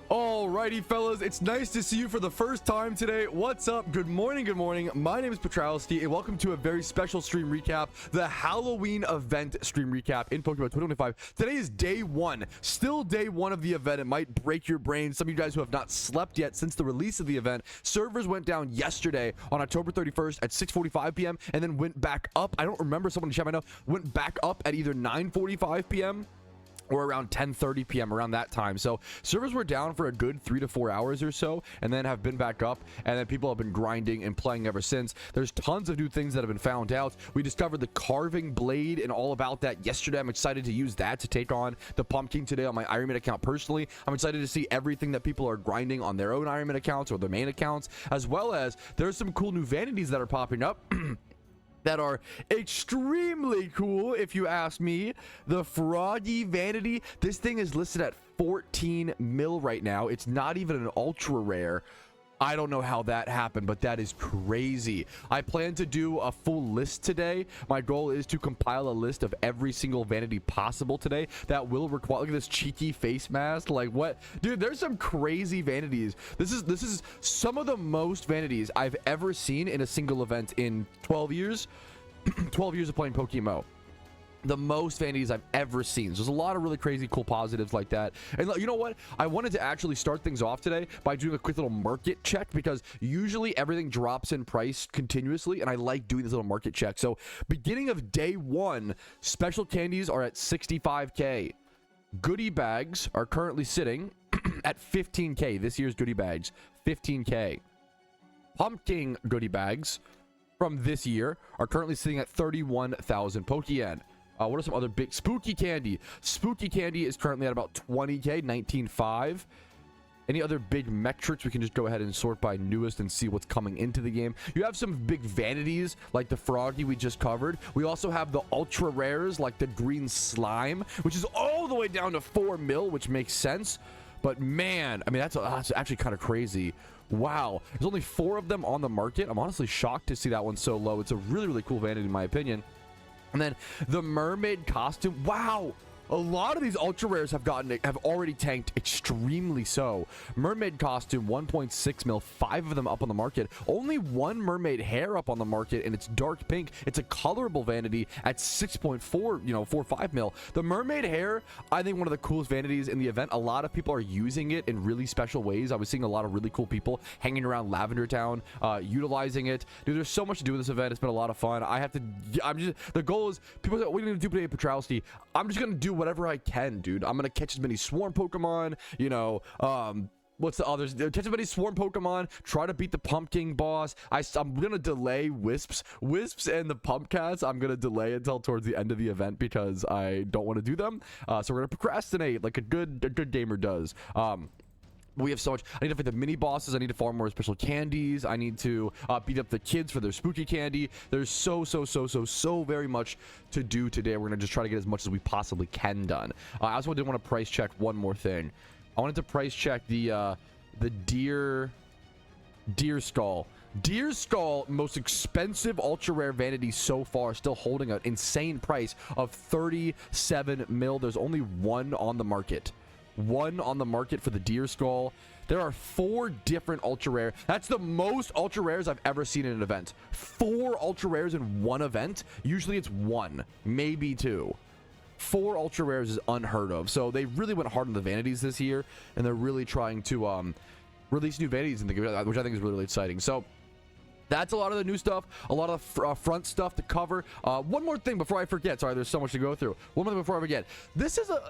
Alrighty, fellas, it's nice to see you for the first time today. What's up? Good morning, good morning. My name is Patrouski, and welcome to a very special stream recap, the Halloween event stream recap in Pokemon 2025. Today is day one, still day one of the event. It might break your brain. Some of you guys who have not slept yet since the release of the event. Servers went down yesterday on October 31st at 6:45 p.m. and then went back up. I don't remember, someone in the chat I know went back up at either 9:45 p.m. or around 10:30 p.m. around that time. So servers were down for a good 3 to 4 hours or so, and then have been back up, and then people have been grinding and playing ever since. There's tons of new things that have been found out. We discovered the carving blade and all about that yesterday. I'm excited to use that to take on the pumpkin today on my Ironman account personally. I'm excited to see everything that people are grinding on their own Ironman accounts or their main accounts, as well as there's some cool new vanities that are popping up that are extremely cool, if you ask me. The Froggy Vanity, this thing is listed at 14 mil right now. It's not even an ultra rare. I don't know how that happened, but that is crazy. I plan to do a full list today. My goal is to compile a list of every single vanity possible today. That will require, look at this cheeky face mask. Like, what? Dude, there's some crazy vanities. This is some of the most vanities I've ever seen in a single event in 12 years. 12 years of playing PokeMMO. The most vanities I've ever seen. So there's a lot of really crazy cool positives like that. And you know what, I wanted to actually start things off today by doing a quick little market check, because usually everything drops in price continuously, and I like doing this little market check. So beginning of day one, special candies are at 65k. Goodie bags are currently sitting at 15k. This year's goodie bags, 15k. Pumpkin goodie bags from this year are currently sitting at 31,000 Pokeyen. What are some other big? Spooky candy. Spooky candy is currently at about 20k, 19.5. Any other big metrics? We can just go ahead and sort by newest and see what's coming into the game. You have some big vanities like the Froggy we just covered. We also have the ultra rares like the green slime, which is all the way down to 4 mil, which makes sense. But man, I mean, that's actually kind of crazy. Wow, there's only 4 of them on the market. I'm honestly shocked to see that one so low. It's a really, really cool vanity in my opinion. And then the mermaid costume. Wow, a lot of these ultra rares have already tanked extremely so. Mermaid costume, 1.6 mil, 5 of them up on the market. Only 1 mermaid hair up on the market, and it's dark pink. It's a colorable vanity at 6.4, 45 mil. The mermaid hair, I think one of the coolest vanities in the event. A lot of people are using it in really special ways. I was seeing a lot of really cool people hanging around Lavender Town, utilizing it. Dude, there's so much to do with this event. It's been a lot of fun. The goal is, people say, what are you gonna do today, Patrouski? I'm just gonna do whatever I can, dude. I'm gonna catch as many swarm Pokemon, what's the others? Catch as many swarm Pokemon, try to beat the pumpkin boss. I'm gonna delay Wisps and the Pumpcats. I'm gonna delay until towards the end of the event because I don't want to do them. So we're gonna procrastinate like a good gamer does. We have so much. I need to fight the mini bosses. I need to farm more special candies. I need to beat up the kids for their spooky candy. There's so very much to do today. We're gonna just try to get as much as we possibly can done. I also did want to price check one more thing. I wanted to price check the deer skull. Deer skull, most expensive ultra rare vanity so far, still holding an insane price of 37 mil. There's only 1 on the market. 1 on the market for the deer skull. There are 4 different ultra rare. That's the most ultra rares I've ever seen in an event. 4 ultra rares in one event. Usually it's 1, maybe 2. 4 ultra rares is unheard of. So they really went hard on the vanities this year, and they're really trying to release new vanities in the game, which I think is really, really exciting. So that's a lot of the new stuff, a lot of front stuff to cover. One more thing before I forget. Sorry, there's so much to go through. One more thing before I forget.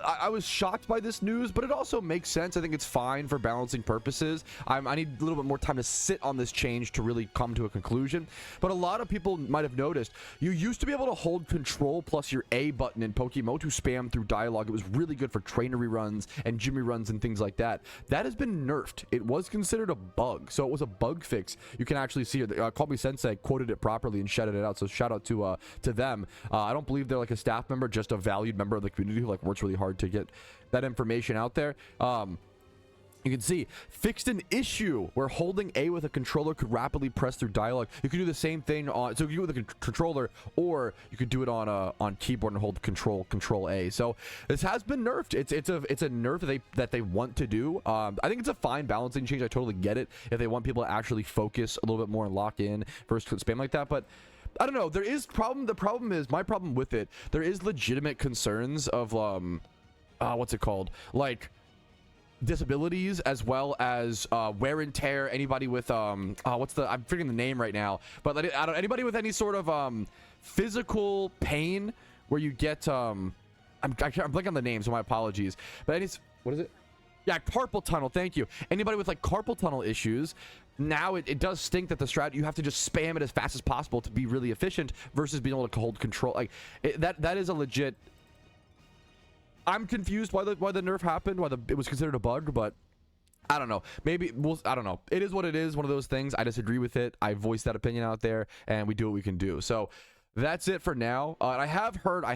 I was shocked by this news, but it also makes sense. I think it's fine for balancing purposes. I need a little bit more time to sit on this change to really come to a conclusion. But a lot of people might have noticed, you used to be able to hold Control plus your A button in PokeMMO to spam through dialogue. It was really good for trainer reruns and gym reruns and things like that. That has been nerfed. It was considered a bug, so it was a bug fix. You can actually see it. Call Me Sensei quoted it properly and shouted it out, so shout out to them. I don't believe they're like a staff member, just a valued member of the community who like works really hard to get that information out there. You can see fixed an issue where holding A with a controller could rapidly press through dialogue. You can do the same thing on, so you can do it with a controller, or you could do it on keyboard and hold Ctrl+A. So this has been nerfed. It's a nerf that they want to do. I think it's a fine balancing change. I totally get it if they want people to actually focus a little bit more and lock in versus spam like that. But I don't know. There is problem. The problem is my problem with it. There is legitimate concerns of what's it called, like disabilities, as well as wear and tear. Anybody with I'm forgetting the name right now, but anybody with any sort of physical pain where you get I'm blanking on the name, so my apologies. But what is it? Yeah, carpal tunnel. Thank you. Anybody with like carpal tunnel issues, now it does stink that the strat, you have to just spam it as fast as possible to be really efficient versus being able to hold control. Like that is a legit. I'm confused why the nerf happened, it was considered a bug, but I don't know. Maybe I don't know. It is what it is. One of those things. I disagree with it. I voiced that opinion out there, and we do what we can do. So that's it for now. And I have heard, I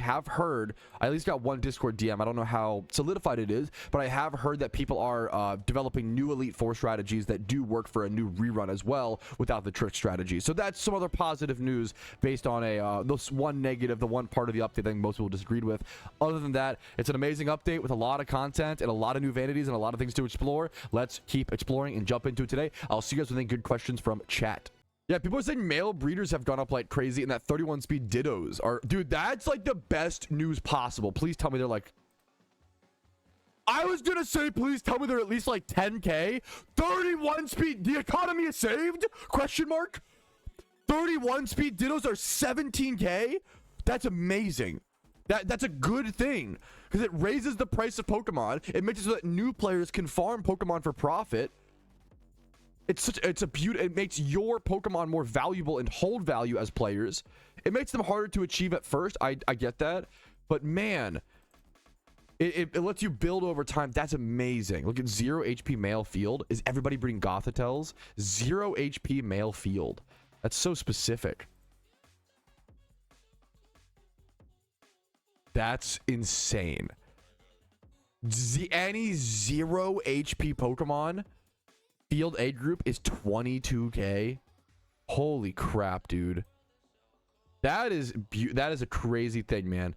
at least got one Discord DM. I don't know how solidified it is, but I have heard that people are developing new Elite Four strategies that do work for a new rerun as well without the trick strategy. So that's some other positive news based on this one negative, the one part of the update I think most people disagreed with. Other than that, it's an amazing update with a lot of content and a lot of new vanities and a lot of things to explore. Let's keep exploring and jump into it today. I'll see you guys with any good questions from chat. Yeah, people are saying male breeders have gone up like crazy, and that 31 speed dittos are, dude, that's like the best news possible. Please tell me they're like, I was gonna say, please tell me they're at least like 10K. 31 speed, the economy is saved? Question mark. 31 speed dittos are 17K. That's amazing. That's a good thing because it raises the price of Pokemon. It makes it so that new players can farm Pokemon for profit. It's a beauty. It makes your Pokemon more valuable and hold value as players. It makes them harder to achieve at first. I get that, but man, it lets you build over time. That's amazing. Look at 0 HP male field. Is everybody breeding Gothitels? 0 HP male field. That's so specific. That's insane. Any 0 HP Pokemon field A group is 22K. Holy crap, dude. That is a crazy thing, man.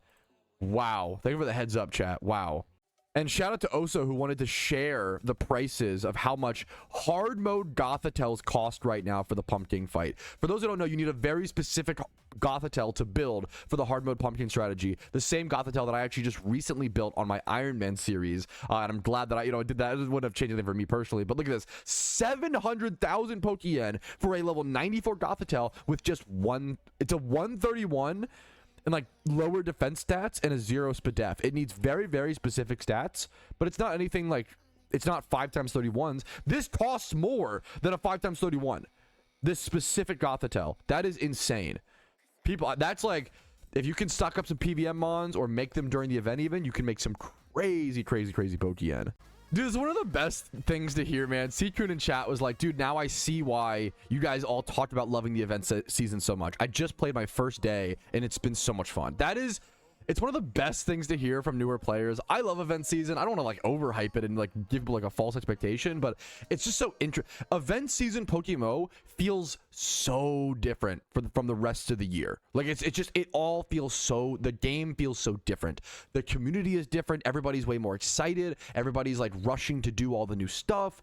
Wow. Thank you for the heads up, chat. Wow. And shout out to Oso, who wanted to share the prices of how much hard mode Gothitels cost right now for the pumpkin fight. For those who don't know, you need a very specific Gothitelle to build for the hard mode pumpkin strategy. The same Gothitelle that I actually just recently built on my Iron Man series. And I'm glad that I did that. It wouldn't have changed anything for me personally. But look at this. 700,000 Pokeyen for a level 94 Gothitelle with just one. It's a 131. And like lower defense stats and a 0 SPDEF. It needs very, very specific stats, but it's not anything like, it's not 5x31s. This costs more than a 5x31. This specific Gothitelle. That is insane. People, that's like, if you can stock up some PVM mons or make them during the event even, you can make some crazy, crazy, crazy Pokeyen. Dude, it's one of the best things to hear, man. C-Kun in chat was like, dude, now I see why you guys all talked about loving the event season so much. I just played my first day, and it's been so much fun. It's one of the best things to hear from newer players. I love event season. I don't want to like overhype it and like give people like a false expectation, but it's just so interesting. Event season PokeMMO feels so different from the rest of the year. Like it all feels so, the game feels so different. The community is different. Everybody's way more excited. Everybody's like rushing to do all the new stuff.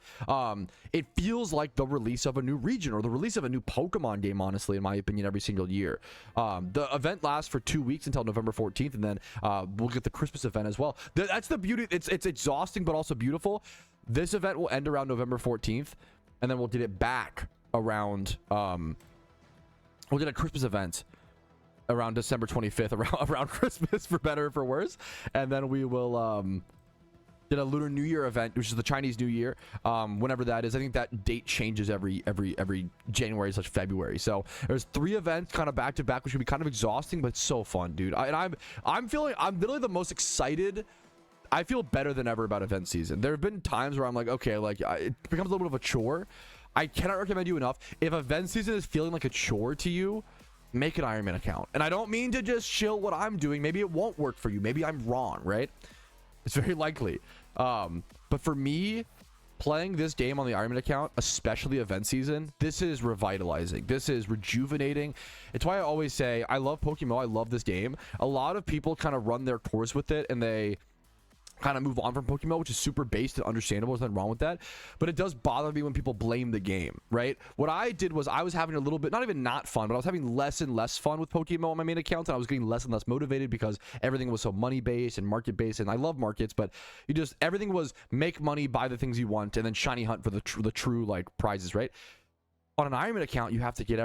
It feels like the release of a new region or the release of a new Pokemon game, honestly, in my opinion, every single year. The event lasts for 2 weeks until November 14th. And then we'll get the Christmas event as well. That's the beauty. It's exhausting, but also beautiful. This event will end around November 14th, and then we'll get it back around. We'll get a Christmas event around December 25th, around Christmas, for better or for worse, and then we will get a Lunar New Year event, which is the Chinese New Year, whenever that is. I think that date changes every January/February. So there's 3 events kind of back to back, which would be kind of exhausting, but it's so fun, dude. I'm literally the most excited. I feel better than ever about event season. There have been times where I'm like, okay, like it becomes a little bit of a chore. I cannot recommend you enough. If event season is feeling like a chore to you, make an Iron Man account. And I don't mean to just shill what I'm doing. Maybe it won't work for you. Maybe I'm wrong, right? It's very likely. But for me, playing this game on the Ironman account, especially event season, this is revitalizing. This is rejuvenating. It's why I always say I love PokeMMO. I love this game. A lot of people kind of run their course with it and they kind of move on from PokeMMO, which is super based and understandable. There's nothing wrong with that, but it does bother me when people blame the game, right? What I did was I was having a little bit, not even not fun, but I was having less and less fun with PokeMMO on my main account, and I was getting less and less motivated because everything was so money based and market based, and I love markets, but everything was make money, buy the things you want, and then shiny hunt for the true like prizes, right? On an Ironman account, you have to get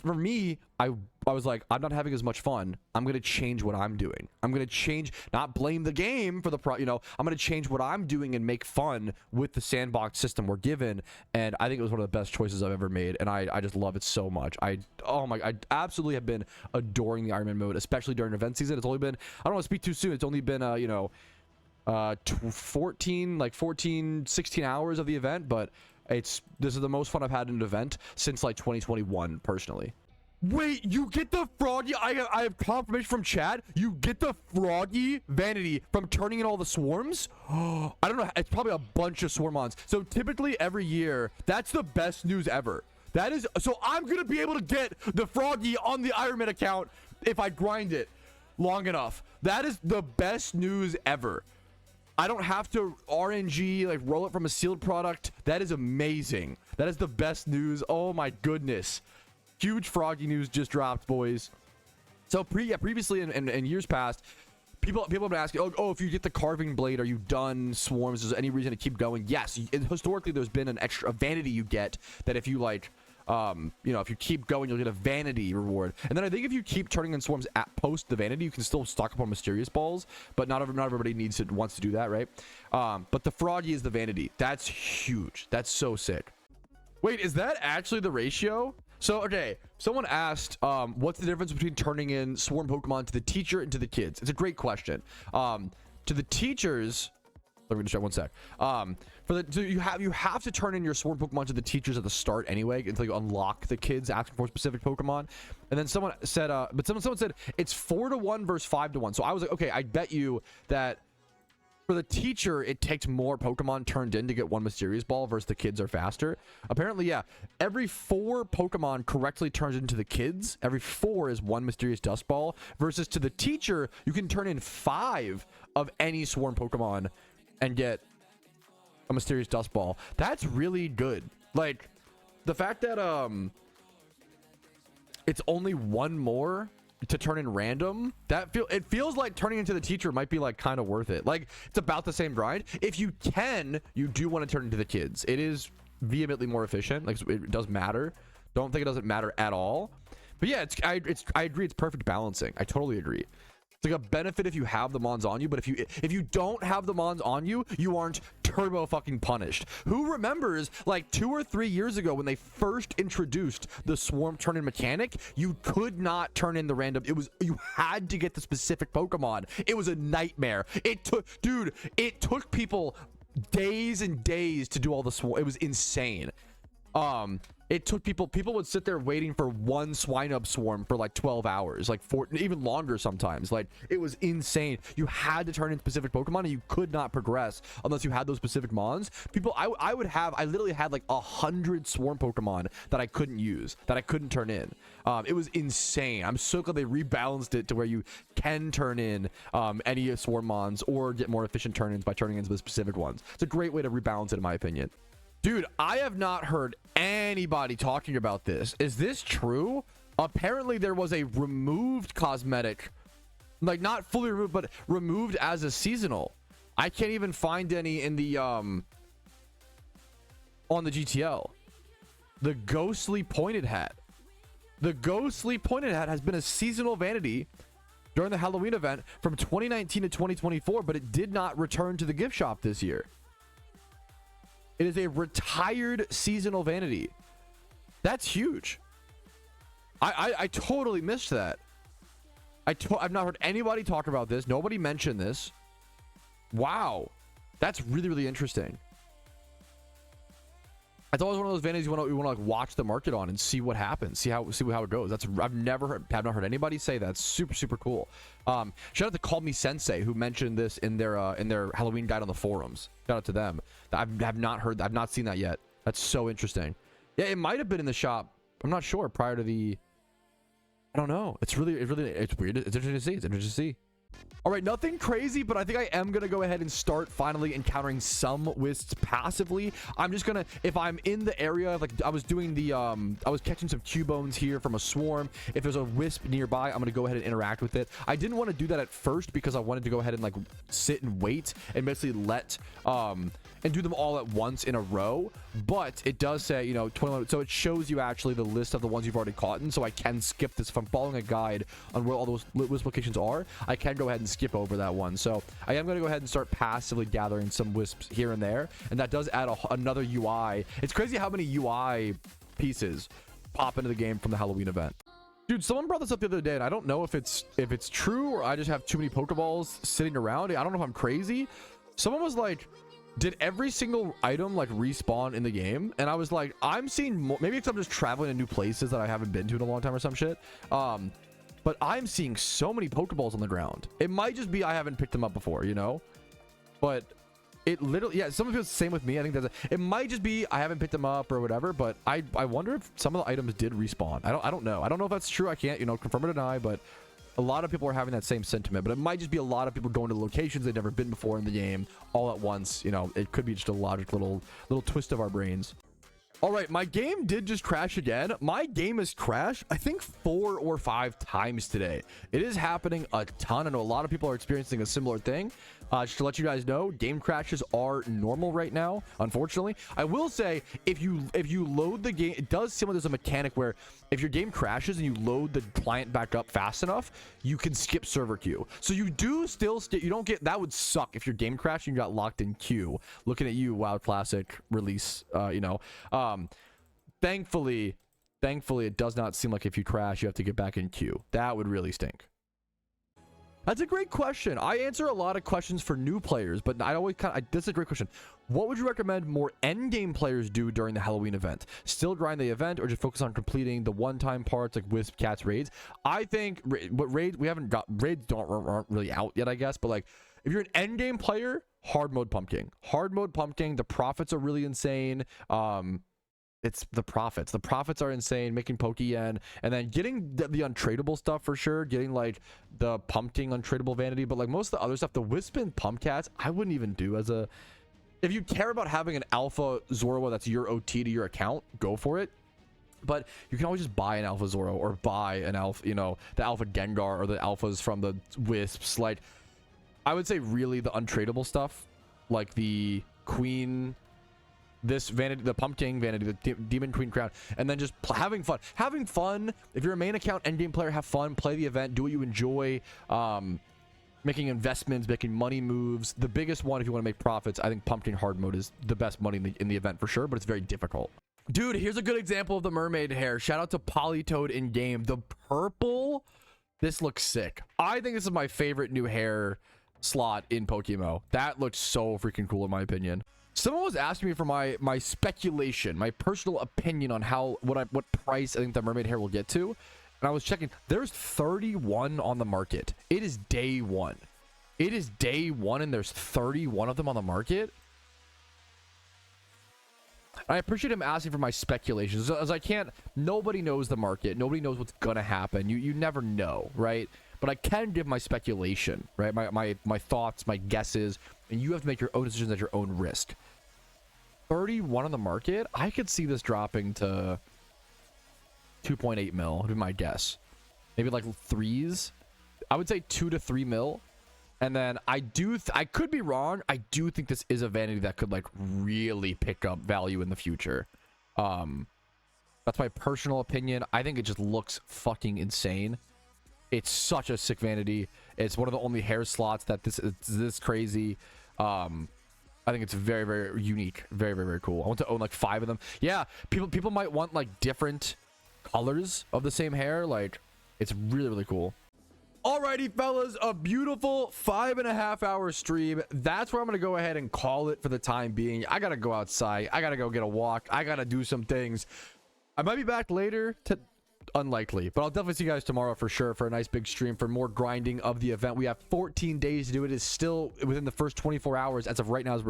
for me, I was like, I'm not having as much fun. I'm going to change what I'm doing. I'm going to change, not blame the game for the I'm going to change what I'm doing and make fun with the sandbox system we're given. And I think it was one of the best choices I've ever made. And I just love it so much. I absolutely have been adoring the Ironman mode, especially during event season. It's only been, I don't want to speak too soon. It's only been, 16 hours of the event, but this is the most fun I've had in an event since like 2021 personally. Wait, you get the Froggy? I have confirmation from chat. You get the Froggy Vanity from turning in all the swarms? Oh, I don't know. It's probably a bunch of swarmons. So typically every year, that's the best news ever. That is, so I'm going to be able to get the Froggy on the Ironman account if I grind it long enough. That is the best news ever. I don't have to RNG, like roll it from a sealed product. That is amazing. That is the best news. Oh my goodness. Huge Froggy news just dropped, boys. So previously in years past, people have been asking, oh, if you get the carving blade, are you done swarms? Is there any reason to keep going? Yes. Historically, there's been a vanity you get that if you like, if you keep going, you'll get a vanity reward. And then I think if you keep turning in swarms at post the vanity, you can still stock up on mysterious balls, but not everybody wants to do that, right? But the Froggy is the vanity. That's huge. That's so sick. Wait, is that actually the ratio? So, okay, someone asked, what's the difference between turning in swarm Pokemon to the teacher and to the kids? It's a great question. To the teachers, let me just check one sec. So you have to turn in your swarm Pokemon to the teachers at the start anyway until you unlock the kids asking for specific Pokemon. And then someone said, someone said it's 4-to-1 versus 5-to-1. So I was like, okay, I bet you that for the teacher, it takes more Pokemon turned in to get one mysterious ball versus the kids are faster. Apparently, yeah. Every 4 Pokemon correctly turns into the kids. Every 4 is 1 mysterious dust ball. Versus to the teacher, you can turn in 5 of any swarm Pokemon and get a mysterious dust ball. That's really good. Like the fact that it's only 1 more to turn in random, it feels like turning into the teacher might be like kind of worth it. Like it's about the same grind. If you do want to turn into the kids. It is vehemently more efficient. Like it does matter. Don't think it doesn't matter at all. But yeah, I agree. It's perfect balancing. I totally agree. It's like a benefit if you have the mons on you, but if you don't have the mons on you, you aren't turbo fucking punished. Who remembers like 2 or 3 years ago when they first introduced the swarm turn in mechanic? You could not turn in the random. You had to get the specific Pokemon. It was a nightmare. It took people days and days to do all the swarm. It was insane. It took people would sit there waiting for one Swinub swarm for like 12 hours, like even longer sometimes. Like it was insane. You had to turn in specific Pokemon and you could not progress unless you had those specific mons. I literally had like 100 swarm Pokemon that I couldn't use, that I couldn't turn in. It was insane. I'm so glad they rebalanced it to where you can turn in any swarm mons or get more efficient turn-ins by turning into the specific ones. It's a great way to rebalance it in my opinion. Dude, I have not heard anybody talking about this. Is this true? Apparently there was a removed cosmetic, like not fully removed, but removed as a seasonal. I can't even find any in the on the GTL. The ghostly pointed hat. The ghostly pointed hat has been a seasonal vanity during the Halloween event from 2019 to 2024, but it did not return to the gift shop this year. It is a retired seasonal vanity. That's huge. I totally missed that. I've not heard anybody talk about this. Nobody mentioned this. Wow. That's really, really interesting. It's always one of those vanities you want to like watch the market on and see what happens, see how it goes. That's I've not heard anybody say that. It's super cool. Shout out to Call Me Sensei who mentioned this in their Halloween guide on the forums. Shout out to them. I've not seen that yet. That's so interesting. Yeah, it might have been in the shop. I'm not sure prior to the. I don't know. It's weird. It's interesting to see. It's interesting to see. All right, nothing crazy, but I think I am gonna go ahead and start finally encountering some wisps passively. I'm just gonna, if I'm in the area, like I was doing the I was catching some Cubones here from a swarm. If there's a wisp nearby, I'm gonna go ahead and interact with it. I didn't want to do that at first because I wanted to go ahead and like sit and wait and basically let and do them all at once in a row. But it does say, you know, 21, so it shows you actually the list of the ones you've already caught in, so I can skip this. If I'm following a guide on where all those wisp locations are, I can go ahead and skip over that one. So I am going to go ahead and start passively gathering some wisps here and there, and that does add another UI. It's crazy how many UI pieces pop into the game from the Halloween event. Dude, someone brought this up the other day, and I don't know if it's true or I just have too many Pokeballs sitting around. I don't know if I'm crazy. Someone was like, did every single item like respawn in the game? And I was like, I'm seeing more, maybe because I'm just traveling to new places that I haven't been to in a long time or some shit. But I'm seeing so many Pokeballs on the ground. It might just be I haven't picked them up before, you know? But it literally, yeah, some of it's the same with me. I think it might just be I haven't picked them up or whatever, but I wonder if some of the items did respawn. I don't know. I don't know if that's true. I can't, you know, confirm or deny, but a lot of people are having that same sentiment. But it might just be a lot of people going to locations they've never been before in the game all at once. You know, it could be just a logic little twist of our brains. All right, my game did just crash again. My game has crashed, I think 4 or 5 times today. It is happening a ton. I know a lot of people are experiencing a similar thing. Just to let you guys know, game crashes are normal right now, unfortunately. I will say, if you load the game, it does seem like there's a mechanic where if your game crashes and you load the client back up fast enough, you can skip server queue. So you do still you don't get, that would suck if your game crashed and you got locked in queue. Looking at you, WoW Classic release, you know. Thankfully, it does not seem like if you crash, you have to get back in queue. That would really stink. That's a great question. I answer a lot of questions for new players, but I always this is a great question. What would you recommend more end game players do during the Halloween event? Still grind the event or just focus on completing the one-time parts like wisp, cats, raids? I think what raids, we haven't got, raids aren't really out yet, I guess, but like if you're an end game player, hard mode pumpkin. The profits are really insane. It's the profits. The profits are insane, making Pokeyen, and then getting the untradeable stuff for sure, getting like the pumpkin untradeable vanity, but like most of the other stuff, the wisp and pumpcats, I wouldn't even do as a, if you care about having an alpha Zoroark that's your OT to your account, go for it. But you can always just buy an alpha Zoroark or buy an alpha, you know, the alpha Gengar or the alphas from the wisps. Like, I would say really the untradeable stuff, like the queen, this vanity, the pumpkin vanity, the demon queen crown, and then just having fun. If you're a main account endgame player, have fun, play the event, do what you enjoy, making investments, making money moves. The biggest one, if you want to make profits, I think pumpkin hard mode is the best money in the event for sure, but it's very difficult. Dude, here's a good example of the mermaid hair. Shout out to Polytoad in game. The purple, this looks sick. I think this is my favorite new hair slot in PokeMMO. That looks so freaking cool in my opinion. Someone was asking me for my speculation, my personal opinion on what price I think the mermaid hair will get to, and I was checking. There's 31 on the market. It is day one. It is day one, and there's 31 of them on the market. I appreciate him asking for my speculations, as I can't. Nobody knows the market. Nobody knows what's gonna happen. You never know, right? But I can give my speculation, right? My thoughts, my guesses, and you have to make your own decisions at your own risk. 31 on the market. I could see this dropping to 2.8 mil, would be my guess. Maybe like threes. I would say 2 to 3 mil. And then I could be wrong. I do think this is a vanity that could like really pick up value in the future. That's my personal opinion. I think it just looks fucking insane. It's such a sick vanity. It's one of the only hair slots that it's this crazy. I think it's very, very unique. Very, very, very cool. I want to own like 5 of them. Yeah, people might want like different colors of the same hair. Like, it's really, really cool. Alrighty, fellas, a beautiful 5.5 hour stream. That's where I'm gonna go ahead and call it for the time being. I gotta go outside. I gotta go get a walk. I gotta do some things. I might be back later. Unlikely, but I'll definitely see you guys tomorrow for sure for a nice big stream for more grinding of the event. We have 14 days to do it. It is still within the first 24 hours as of right now. As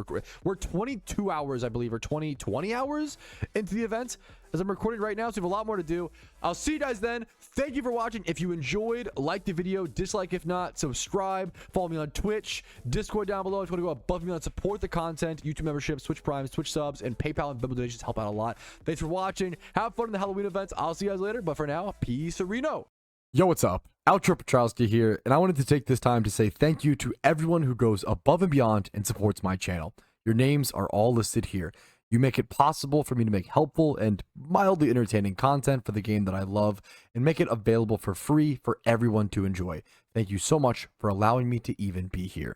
we're 22 hours, I believe, or 20 hours into the event as I'm recording right now, so we have a lot more to do. I'll see you guys then. Thank you for watching. If you enjoyed, like the video, dislike if not, subscribe, follow me on Twitch, Discord down below if you want to go above me and support the content. YouTube memberships, Twitch Primes, Twitch subs, and PayPal and Venmo donations help out a lot. Thanks for watching. Have fun in the Halloween events. I'll see you guys later, but for now, peace, Reno. Yo, what's up? Outro Patrouski here, and I wanted to take this time to say thank you to everyone who goes above and beyond and supports my channel. Your names are all listed here. You make it possible for me to make helpful and mildly entertaining content for the game that I love and make it available for free for everyone to enjoy. Thank you so much for allowing me to even be here.